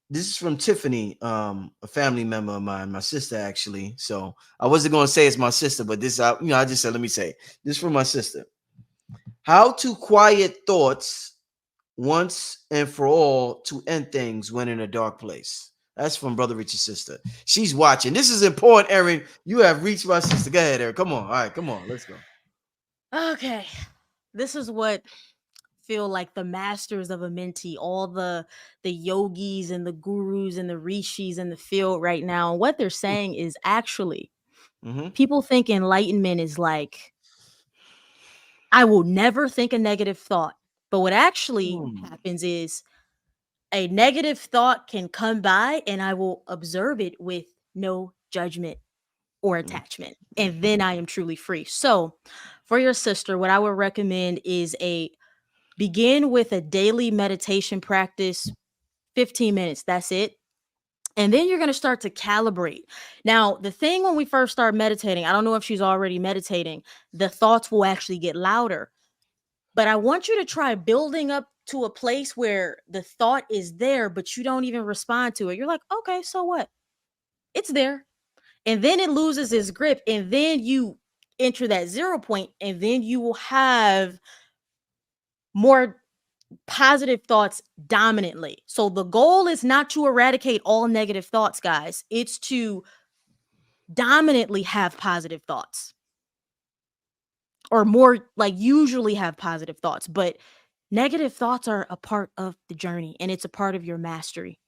This is from Tiffany, a family member of mine, my sister actually. So I wasn't going to say it's my sister, but this, I just said, let me say this from my sister. How to quiet thoughts once and for all to end things when in a dark place. That's from Brother Rich's sister. She's watching. This is important, Erin. You have reached my sister. Go ahead, Erin. Come on. All right, come on. Let's go. Okay. This is what feel like the masters of a mentee, all the yogis and the gurus and the rishis in the field right now. And what they're saying is actually Mm-hmm. people think enlightenment is like, I will never think a negative thought. But what actually Hmm. happens is a negative thought can come by and I will observe it with no judgment or attachment. And then I am truly free. So, for your sister, what I would recommend is a begin with a daily meditation practice, 15 minutes. That's it. And then you're going to start to calibrate. Now, the thing when we first start meditating, I don't know if she's already meditating, the thoughts will actually get louder. But I want you to try building up to a place where the thought is there, but you don't even respond to it. You're like, okay, so what? It's there. And then it loses its grip. And then you enter that 0 point, and then you will have more positive thoughts dominantly. So the goal is not to eradicate all negative thoughts, guys. It's to dominantly have positive thoughts, or more like usually have positive thoughts. But negative thoughts are a part of the journey and it's a part of your mastery.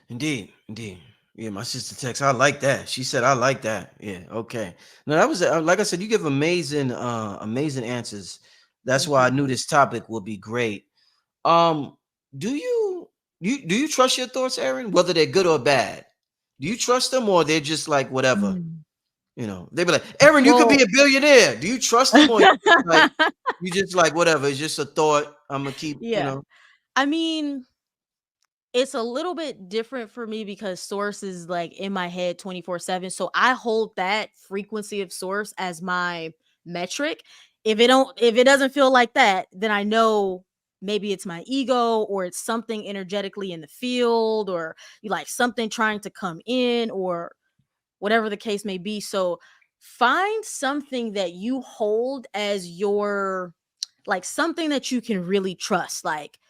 Indeed, indeed. Yeah, my sister text. I like that. She said, "I like that." Yeah, okay. No, that was like I said. You give amazing, amazing answers. That's Thank why I you. knew this topic would be great. Um, do you trust your thoughts, Aaron? Whether they're good or bad, do you trust them or they're just like whatever? Mm. They be like, Aaron, you could be Well, a billionaire. Do you trust them or you just like whatever? It's just a thought. I'm gonna keep. yeah. I mean, it's a little bit different for me because source is like in my head 24/7. So I hold that frequency of source as my metric. If it doesn't feel like that, then I know maybe it's my ego or it's something energetically in the field or like something trying to come in or whatever the case may be. So find something that you hold as your like something that you can really trust. Like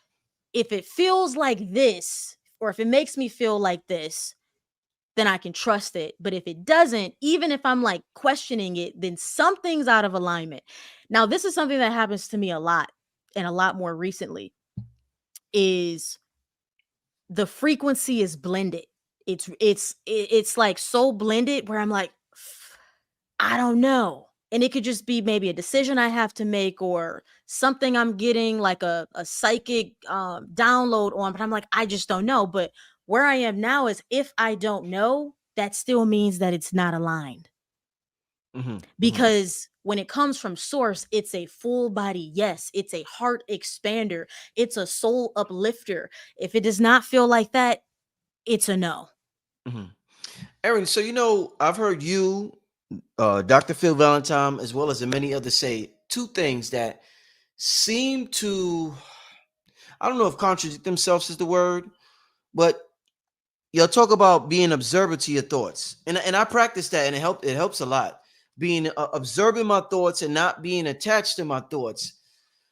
if it feels like this, or if it makes me feel like this, then I can trust it. But if it doesn't, even if I'm like questioning it, then something's out of alignment. Now, this is something that happens to me a lot and a lot more recently is the frequency is blended. It's like so blended where I'm like, I don't know. And it could just be maybe a decision I have to make or something I'm getting like a psychic download on, but I'm like, I just don't know. But where I am now is if I don't know, that still means that it's not aligned. Mm-hmm, mm-hmm. Because when it comes from source, it's a full body yes, it's a heart expander, it's a soul uplifter. If it does not feel like that, it's a no. Mm-hmm. Aaron, so I've heard you, Dr. Phil Valentine, as well as many others say two things that seem to, I don't know if contradict themselves is the word, but y'all talk about being observant to your thoughts. And I practice that and it helps a lot. Being observing my thoughts and not being attached to my thoughts.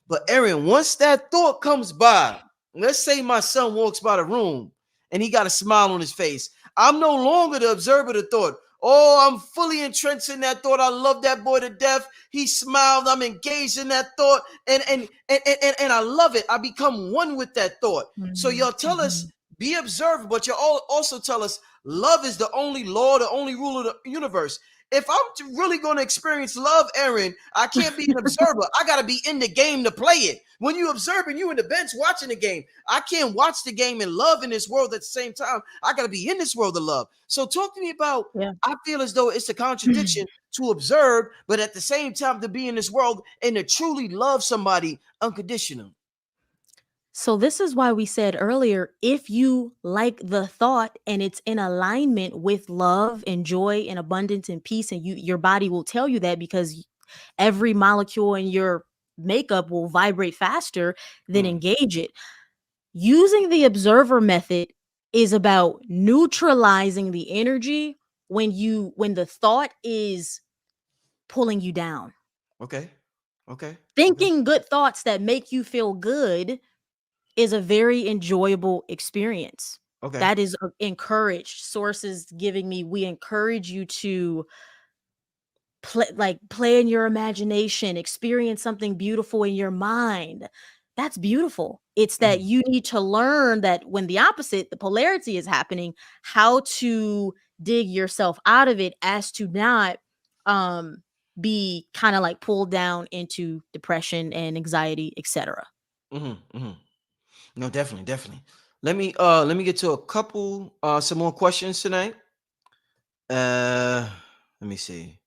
But Aaron, once that thought comes by, let's say my son walks by the room and he got a smile on his face. I'm no longer the observer of the thought. Oh, I'm fully entrenched in that thought. I love that boy to death. He smiled. I'm engaged in that thought. And I love it. I become one with that thought. So Mhm, y'all tell us, mhm. be observant, but you all also tell us love is the only law, the only rule of the universe. If I'm really going to experience love, Aaron, I can't be an observer. I got to be in the game to play it. When you observing, you in the bench watching the game. I can't watch the game and love in this world at the same time. I got to be in this world to love. So talk to me about, Yeah. I feel as though it's a contradiction to observe, but at the same time to be in this world and to truly love somebody unconditional. So this is why we said earlier, if you like the thought and it's in alignment with love and joy and abundance and peace, and your body will tell you that because every molecule in your makeup will vibrate faster, then Mm, engage it. Using the observer method is about neutralizing the energy when the thought is pulling you down. Okay. Okay. Okay. Thinking good thoughts that make you feel good is a very enjoyable experience. Okay. That is encouraged. Sources giving me, we encourage you to play in your imagination, experience something beautiful in your mind. That's beautiful. It's that Mhm. you need to learn that when the opposite, the polarity is happening, how to dig yourself out of it as to not um be kind of like pulled down into depression and anxiety, etc. Mhm. Mhm. No, definitely, definitely. Let me get to a couple some more questions tonight. Let me see.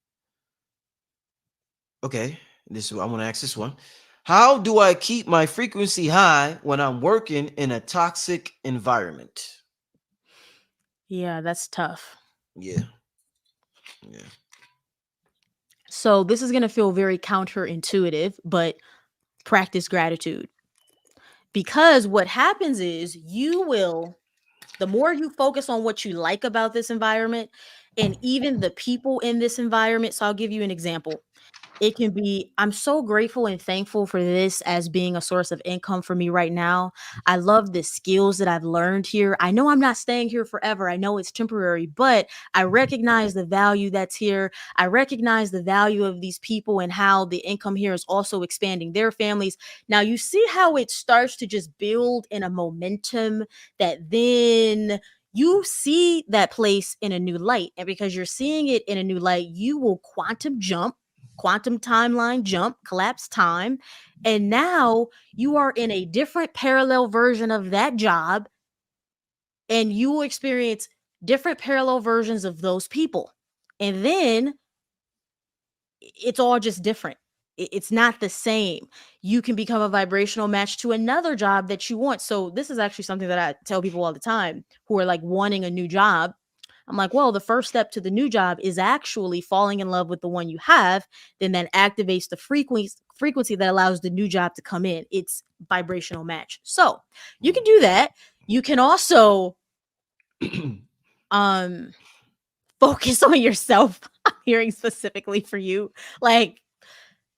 Okay. I want to ask this one. How do I keep my frequency high when I'm working in a toxic environment? Yeah, that's tough. Yeah. Yeah. So this is going to feel very counterintuitive, but practice gratitude. Because what happens is the more you focus on what you like about this environment and even the people in this environment. So I'll give you an example. It can be, I'm so grateful and thankful for this as being a source of income for me right now. I love the skills that I've learned here. I know I'm not staying here forever. I know it's temporary, but I recognize the value that's here. I recognize the value of these people and how the income here is also expanding their families. Now, you see how it starts to just build in a momentum that then you see that place in a new light. And because you're seeing it in a new light, you will quantum timeline jump, collapse time. And now you are in a different parallel version of that job, and you will experience different parallel versions of those people. And then it's all just different. It's not the same. You can become a vibrational match to another job that you want. So, this is actually something that I tell people all the time who are like wanting a new job. I'm like, well, the first step to the new job is actually falling in love with the one you have. Then that activates the frequency that allows the new job to come in. It's vibrational match. So you can do that. You can also um focus on yourself. I'm hearing specifically for you. Like,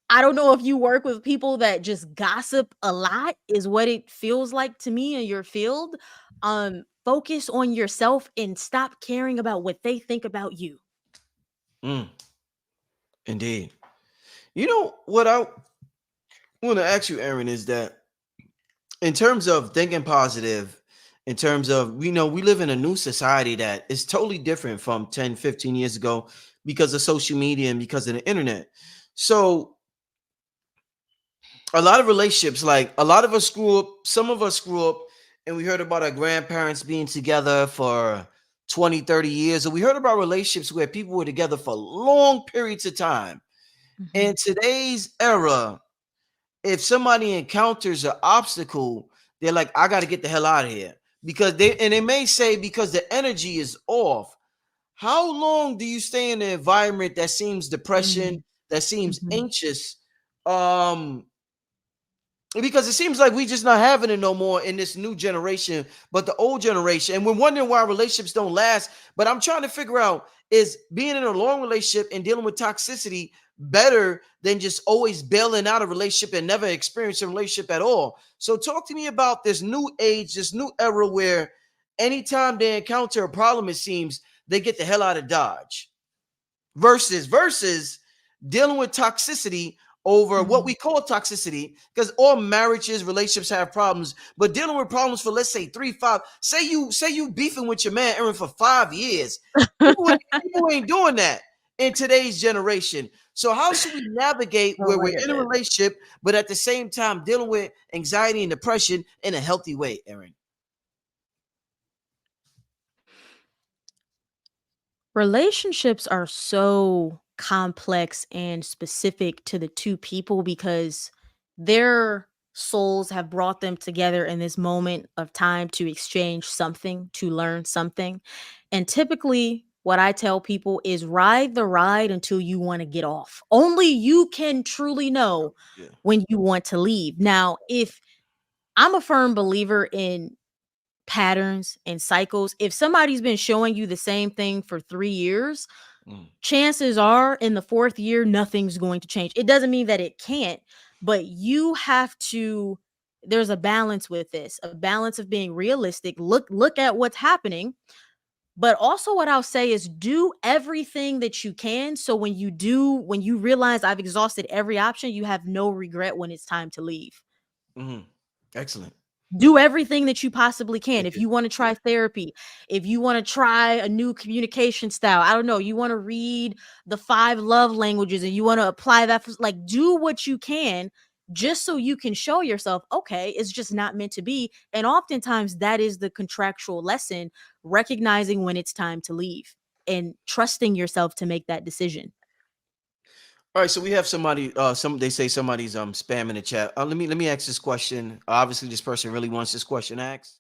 I don't know if you work with people that just gossip a lot, is what it feels like to me in your field. Focus on yourself and stop caring about what they think about you. Mm, indeed. You know what I want to ask you, Aaron, is that in terms of thinking positive, in terms of, we live in a new society that is totally different from 10, 15 years ago because of social media and because of the internet. So a lot of relationships, like a lot of us grew up, some of us grew up and we heard about our grandparents being together for 20, 30 years, and we heard about relationships where people were together for long periods of time. Mhm, In today's era, if somebody encounters an obstacle, they're like, I got to get the hell out of here. They may say because the energy is off. How long do you stay in an environment that seems depression, mhm, that seems mhm, anxious? Um, because it seems like we just not having it no more in this new generation, but the old generation. And we're wondering why relationships don't last. But I'm trying to figure out, is being in a long relationship and dealing with toxicity better than just always bailing out a relationship and never experiencing a relationship at all? So talk to me about this new age, this new era where anytime they encounter a problem, it seems they get the hell out of Dodge versus dealing with toxicity over what mhm. we call toxicity, because all marriages, relationships have problems, but dealing with problems for, let's say, 3 5, say you beefing with your man Erin for 5 years. People ain't doing that in today's generation. So how should we navigate Oh where my we're in a goodness. relationship but at the same time dealing with anxiety and depression in a healthy way, Erin? Relationships are so complex and specific to the two people because their souls have brought them together in this moment of time to exchange something, to learn something. And typically, what I tell people is ride the ride until you want to get off. Only you can truly know Yeah. when you want to leave. Now, if I'm a firm believer in patterns and cycles. If somebody's been showing you the same thing for 3 years, Mm, chances are in the 4th year nothing's going to change. It doesn't mean that it can't, but you have to there's a balance with this, a balance of being realistic. Look at what's happening, but also what I'll say is do everything that you can so when you realize I've exhausted every option, you have no regret when it's time to leave. mhm. Excellent. Do everything that you possibly can. Thank If you. you want to try therapy, if you want to try a new communication style, I don't know, you want to read the 5 love languages and you want to apply that like do what you can just so you can show yourself, okay, it's just not meant to be. And oftentimes that is the contractual lesson, recognizing when it's time to leave and trusting yourself to make that decision. All right, so we have somebody. Some they say somebody's spamming the chat. Let me ask this question. Obviously, this person really wants this question asked.